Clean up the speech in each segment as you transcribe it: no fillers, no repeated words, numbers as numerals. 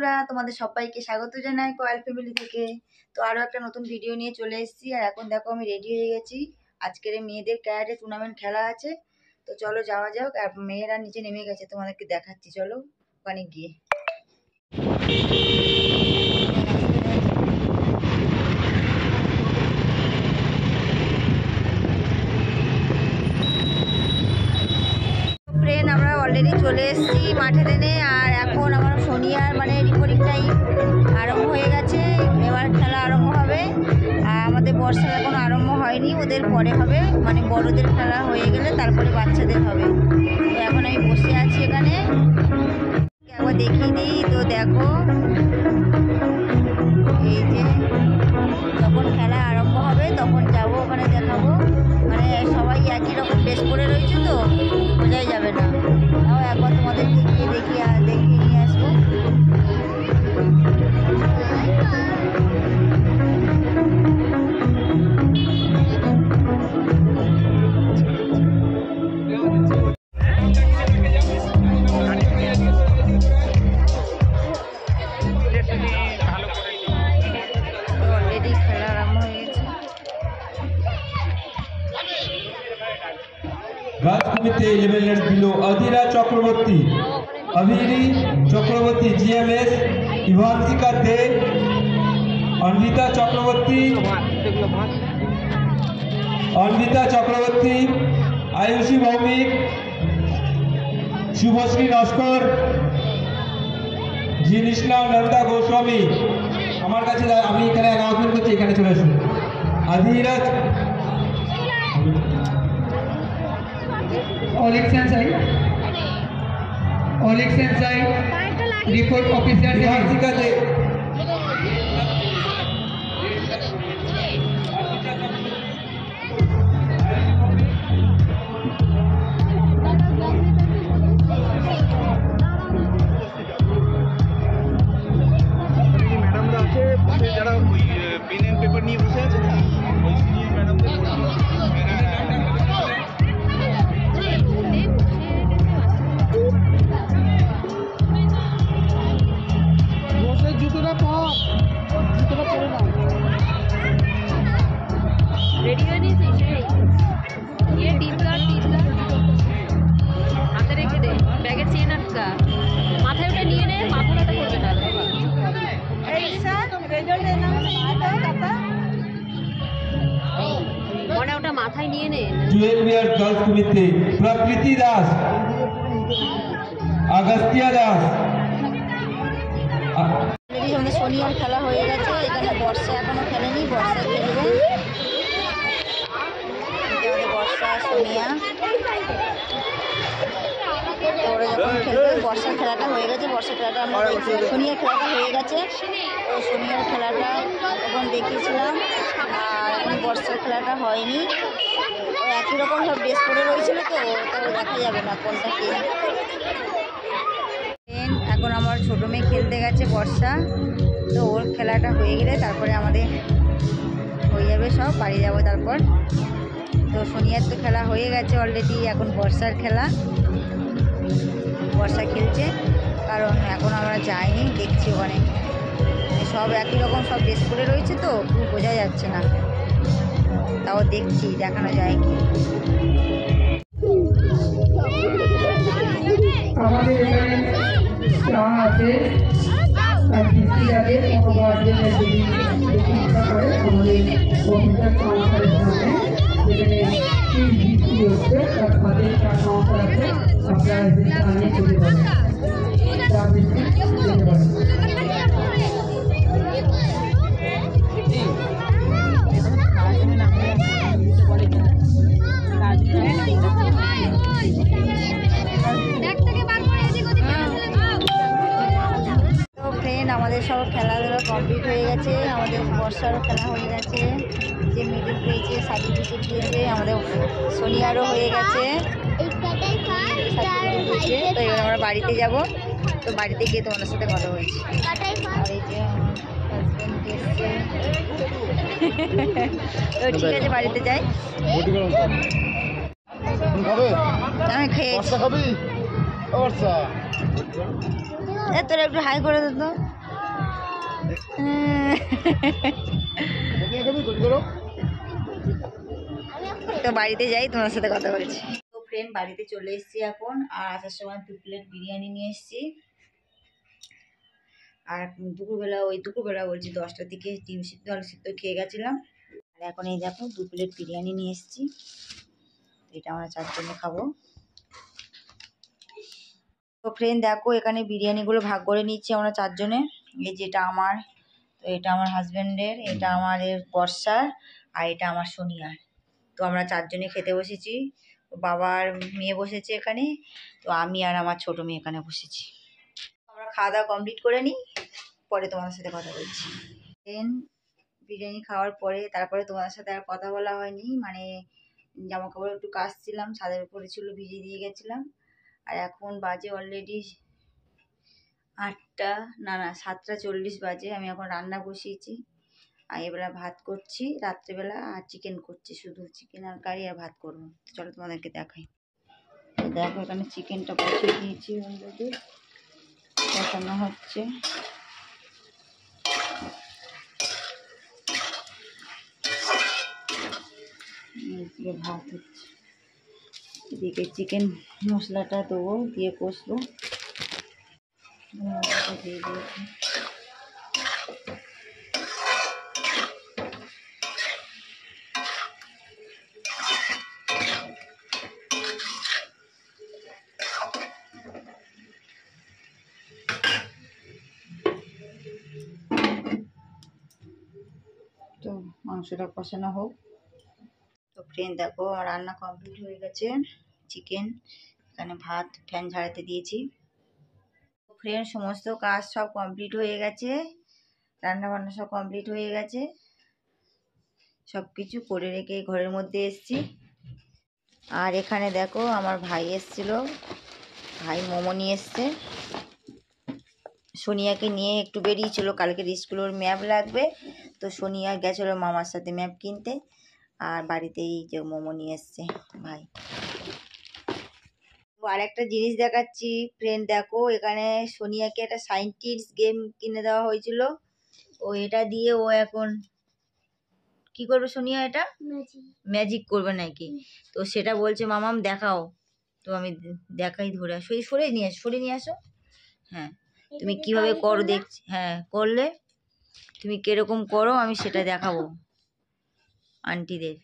বন্ধুরা, তোমাদের সবাইকে স্বাগত জানাই কয়েল ফ্যামিলি থেকে। তো আরও একটা নতুন ভিডিও নিয়ে চলে এসেছি। আর এখন দেখো আমি রেডি হয়ে গেছি। আজকের মেয়েদের ক্যারাটে টুর্নামেন্ট খেলা আছে, তো চলো যাওয়া যাক। আর মেয়েরা নিচে নেমে গেছে, তোমাদেরকে দেখাচ্ছি, চলো ওখানে গিয়ে। ফ্রেন্ড, আমরা অলরেডি চলে এসেছি মাঠে টেনে। আর এখন আমার সোনিয়ার রিপোর্টিং টাইম আরম্ভ হয়ে গেছে। এবার খেলা আরম্ভ হবে। আর আমাদের বর্ষা এখনো আরম্ভ হয়নি, ওদের পরে হবে। বড়দের খেলা হয়ে গেলে তারপরে বাচ্চাদের হবে। তো এখন আমি বসে আছি এখানে, একবার দেখিয়ে দিই। তো দেখো, এই যে যখন খেলা আরম্ভ হবে তখন যাবো, ওখানে দেখাবো। সবাই একই রকম ড্রেস পরে রয়েছে, তো বোঝাই যাবে না। তাও একবার তোমাদের দেখিয়ে নিয়ে আসবো। অলরেডি খেলা আরম্ভ হয়ে গেছে। রাজকুমিতে লেভেলের বিলো অধীরা চক্রবর্তী, অভিরি চক্রবর্তী, জিএমএস ইভান্সিকা দে, অন্বিতা চক্রবর্তী, আয়ুষী ভৌমিক, শুভশ্রী নস্কর, জিনিসলা নন্দা গোস্বামী। আমার কাছে আমি এখানে অ্যানাউন্সমেন্ট করছি, এখানে চলে আসুন। আধিরাজ Oleg Sensai, report officer. ইভান্সিকা দে, ম্যাডামরা আছে যারা ওই পেন এন্ড পেপার নিয়ে বসে আছে না, ওই সিনিয়র ম্যাডামদের রেডি হয়ে নিয়েছিস? হাতে রেখে দে, ব্যাগে চেন আটকা, মাথায় ওটা নিয়ে নে, মাথা ব্যথা করবে না। ওটা মাথায় নিয়ে নে। 12 ইয়ার গার্লস কমিটি প্রকৃতি দাস, আগস্তিয়া দাস। আমাদের সোনিয়ার খেলা হয়ে গেছে। এখানে বর্ষা এখনো খেলেনি, বর্ষা খেলবে। বর্ষা, সোনিয়া, ওরা যখন খেলবে। বর্ষার খেলাটা হয়ে গেছে, বর্ষার খেলাটা আমরা দেখছি। সোনিয়ার খেলাটা হয়ে গেছে, তো সোনিয়ার খেলাটা তখন দেখিয়েছিলাম। আর এখন বর্ষার খেলাটা হয়নি। ও একই রকম সব ড্রেস পরে রয়েছিল, তো দেখা যাবে না কোনটা কি। এখন আমার ছোটো মেয়ে খেলতে গেছে, বর্ষা। তো ওর খেলাটা হয়ে গেলে তারপরে আমাদের হয়ে যাবে, সব বাড়ি যাবো তারপর। তো সোনিয়ার তো খেলা হয়ে গেছে অলরেডি। এখন বর্ষার খেলা, বর্ষা খেলছে। কারণ এখন আমরা যাইনি, দেখছি ওখানে সব একই রকম সব ড্রেস পরে রয়েছে, তো খুব বোঝা যাচ্ছে না। তাও দেখছি, দেখানো যায় কি। আমাদের এখানে চা আছে, আর বিস্কিট আছে। কোনো গার্জেনের যদি ইচ্ছা করে আমাদের অফিসার কাউন্টারের সামনে, যেখানে বিক্রি হচ্ছে, তার সাথে চা কাউন্টার আছে। আপনারা এসে চা নিয়ে চলে যাবেন, চা বিস্কিট খেতে পারেন। তো ফ্রেন্ড, আমাদের সব খেলাধুলা কমপ্লিট হয়ে গেছে। আমাদের বর্ষারও খেলা হয়ে গেছে, যে মেডেল পেয়েছে, সার্টিফিকেট দিয়েছে। আমাদের সোনিয়ারও হয়ে গেছে, সার্টিফিকেট দিয়েছে। তো এবার আমরা বাড়িতে যাব। তো বাড়িতে গিয়ে তোমাদের সাথে কথা বলছি। আর এই যে হাজব্যান্ড এসছে। তো ঠিক আছে, বাড়িতে যাই। আমি খেয়েছি। তোরা একটু হাই করে দে তো। তো বাড়িতে যাই, তোমার সাথে কথা বলছি। তো ফ্রেন্ড বাড়িতে চলে এসেছি এখন, আর আসার সময় 2 প্লেট বিরিয়ানি নিয়ে এসেছি। আর দুপুরবেলা বলছি 10টার দিকে ডিম সিদ্ধ আলু সিদ্ধ খেয়ে গেছিলাম। আর এখন এই দেখো 2 প্লেট বিরিয়ানি নিয়ে এসেছি। এটা আমরা 4 জনে খাবো। তো ফ্রেন্ড দেখো এখানে বিরিয়ানিগুলো ভাগ করে নিচ্ছি আমরা 4 জনে। এই যেটা আমার, তো এটা আমার হাজব্যান্ডের, এটা আমাদের বর্ষার, আর এটা আমার সোনিয়ার। তো আমরা 4 জনে খেতে বসেছি। বাবার মেয়ে বসেছে এখানে, তো আমি আর আমার ছোট মেয়ে এখানে বসেছি। আমরা খাওয়া দাওয়া কমপ্লিট করে নিই, পরে তোমাদের সাথে কথা বলছি। দেন বিরিয়ানি খাওয়ার পরে তারপরে তোমাদের সাথে আর কথা বলা হয়নি, মানে জামা কাপড় একটু কাচছিলাম, ছাদের উপরে ছিল, ভিজিয়ে দিয়ে গেছিলাম। আর এখন বাজে অলরেডি 7:40 বাজে। আমি এখন রান্না বসিয়েছি, আর এবেলা ভাত করছি রাত্রেবেলা, আর চিকেন করছি, শুধু চিকেন আর কারি আর ভাত করবো। চলো তোমাদেরকে দেখাই। তো দেখো এখানে চিকেনটা বসিয়ে দিয়েছি, অলরেডি কষানো হচ্ছে। এদিকে ভাত হচ্ছে, এদিকে চিকেন মশলাটা দেবো, দিয়ে কষবো। দিয়ে দিয়েছি। তো মাংসটা কষানো হোক। তো ফ্রেন্ড দেখো আমার রান্না কমপ্লিট হয়ে গেছে। চিকেন, এখানে ভাত ফ্যান ঝাড়াতে দিয়েছি। ফ্রেন্ড সমস্ত কাজ সব কমপ্লিট হয়ে গেছে, রান্না বান্না সব কমপ্লিট হয়ে গেছে, সব কিছু করে রেখে ঘরের মধ্যে এসেছি। আর এখানে দেখো আমার ভাই এসেছিল, ভাই মোমো নিয়ে এসছে। সোনিয়াকে নিয়ে একটু বেরিয়েছিল, কালকের স্কুলের ম্যাপ লাগবে, তো সোনিয়া গেছিলো মামার সাথে ম্যাপ কিনতে। আর বাড়িতেই যে মোমো নিয়ে এসছে ভাই। আর একটা জিনিস দেখাচ্ছি ফ্রেন্ড, দেখো এখানে সোনিয়াকে একটা সায়েন্টিস্ট গেম কিনে দেওয়া হয়েছিল। ও এটা দিয়ে ও এখন কি করবে সোনিয়া, এটা ম্যাজিক করবে নাকি। তো সেটা বলছে মামাম দেখাও, তো আমি দেখাই, ধরে আসো, সরে নিয়ে আসো। হ্যাঁ তুমি কিভাবে করো দেখছি, হ্যাঁ করলে তুমি কিরকম করো আমি সেটা দেখাবো আন্টিদের।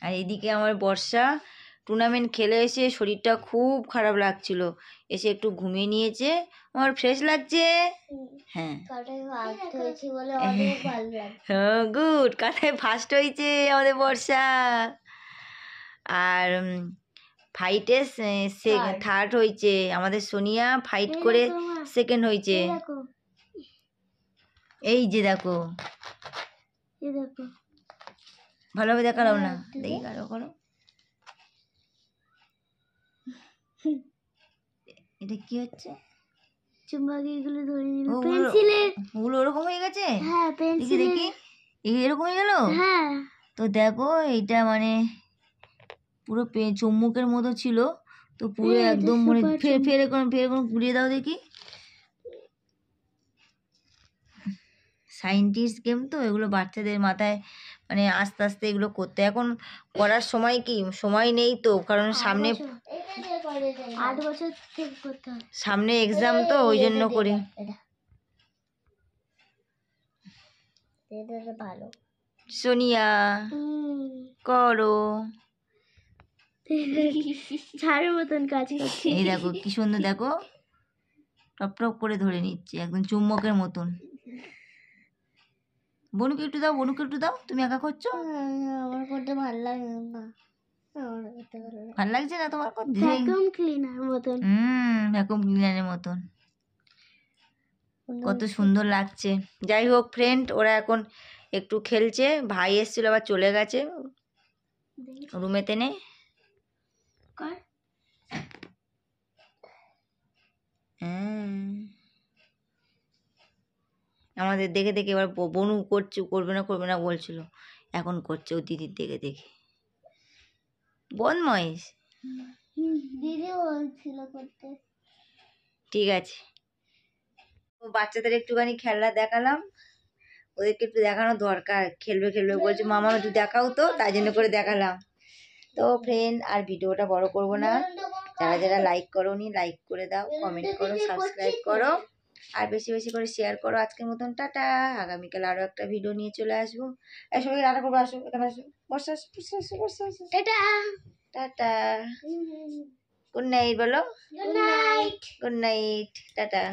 আর এদিকে আমার বর্ষা টুর্নামেন্ট খেলে এসে শরীরটা খুব খারাপ লাগছিল, এসে একটু ঘুমিয়ে নিয়েছে, আমার ফ্রেশ লাগছে। হ্যাঁ হ্যাঁ গুড, কাথায় ফার্স্ট হয়েছে আমাদের বর্ষা। আর ফাইটে থার্ড হয়েছে আমাদের সোনিয়া, ফাইট করে সেকেন্ড হয়েছে। এই যে দেখো, ভালোভাবে দেখালাম না, দেখি কারো করো। এটা কি হচ্ছে, ওগুলো ওরকম হয়ে গেছে, দেখি দেখি এরকম হয়ে গেল। তো দেখো এইটা মানে পুরো চুম্বকের মতো ছিল, তো পুরো একদম মানে ফের এখন ঘুরিয়ে দাও দেখি। সায়েন্টিস্ট গেম তো এগুলো বাচ্চাদের মাথায় মানে আস্তে আস্তে এগুলো করতে, এখন করার সময় কি সময় নেই তো, কারণ সামনে এক্সাম, তো ওই জন্য করি। সোনিয়া করো, ঝাড়ুর মতন কাজ করছে। এই দেখো কি সুন্দর, দেখো টপ টপ করে ধরে নিচ্ছে একদম চুম্বকের মতন। বনুকে একটু দাও, তুমি একা করছো। আমার করতে ভালো লাগে না, ভালো লাগছে না তোমার করতে? ভ্যাকুয়াম ক্লিনার মতন। ভ্যাকুয়াম ক্লিনারের মতন কত সুন্দর লাগছে। যাই হোক ফ্রেন্ড, ওরা এখন একটু খেলছে, ভাই এসেছিল আবার চলে গেছে রুমেতে নেই। আমাদের দেখে দেখে এবার বনু করবে না বলছিল, এখন করছে ও দিদির দেখে দেখে। বদমাইশ। দিদি বলছিল করতে। ঠিক আছে, তো বাচ্চাদের একটুখানি খেলনা দেখালাম, ওদেরকে একটু দেখানো দরকার, খেলবে খেলবে বলছে মামা একটু দেখাও তো, তাই জন্য করে দেখালাম। তো ফ্রেন্ড, আর ভিডিওটা বড় করব না, যারা যারা লাইক করোনি লাইক করে দাও, কমেন্ট করো, সাবস্ক্রাইব করো, আর বেশি বেশি করে শেয়ার করো। আজকের মতন টাটা, আগামীকাল আরও একটা ভিডিও নিয়ে চলে আসবো। সবাই টাটা করবো, আসো এখানে আসো, বসে আসো, বসে আসো, বসে আসো, টাটা। টাটা, গুড নাইট বলো, good night. Good night, tata.